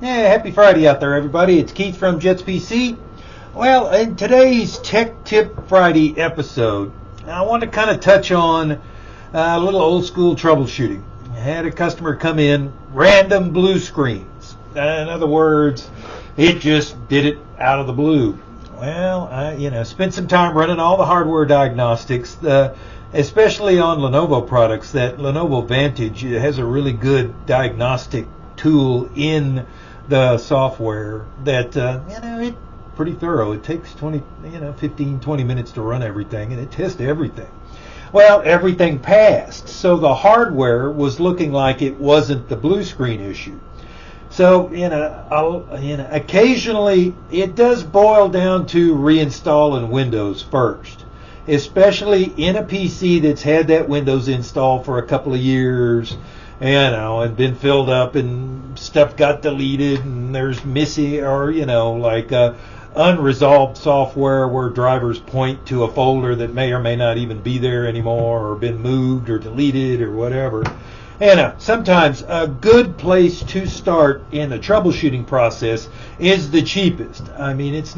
Yeah, happy Friday out there, everybody. It's Keith from Jets PC. Well, in today's Tech Tip Friday episode, I want to kind of touch on a little old school troubleshooting. I had a customer come in, random blue screens. In other words, it just did it out of the blue. Well, I spent some time running all the hardware diagnostics, especially on Lenovo products. That Lenovo Vantage has a really good diagnostic tool in the software that it's pretty thorough. It takes 15, 20 minutes to run everything, and it tests everything. Well, everything passed, so the hardware was looking like it wasn't the blue screen issue. So occasionally it does boil down to reinstalling Windows first, especially in a PC that's had that Windows install for a couple of years, and been filled up and stuff got deleted and there's missing or unresolved software where drivers point to a folder that may or may not even be there anymore or been moved or deleted or whatever. Sometimes a good place to start in the troubleshooting process is the cheapest. I mean, it's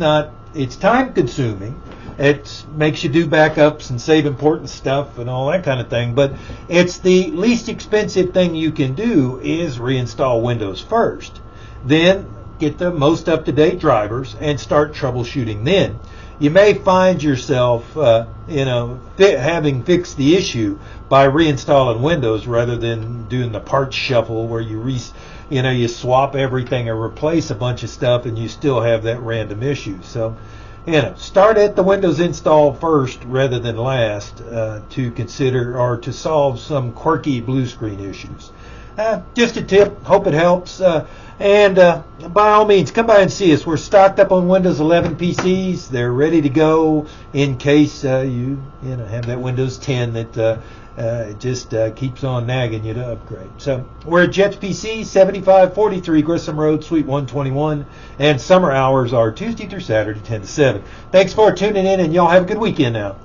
time consuming. It makes you do backups and save important stuff and all that kind of thing. But it's the least expensive thing you can do is reinstall Windows first. Then get the most up-to-date drivers and start troubleshooting then. You may find yourself, having fixed the issue by reinstalling Windows rather than doing the parts shuffle where you swap everything or replace a bunch of stuff and you still have that random issue. So, start at the Windows install first rather than last to consider or to solve some quirky blue screen issues. Just a tip. Hope it helps. And by all means, come by and see us. We're stocked up on Windows 11 PCs. They're ready to go in case you have that Windows 10 that just keeps on nagging you to upgrade. So we're at Jets PC, 7543 Grissom Road, Suite 121, and summer hours are Tuesday through Saturday, 10 to 7. Thanks for tuning in, and y'all have a good weekend now.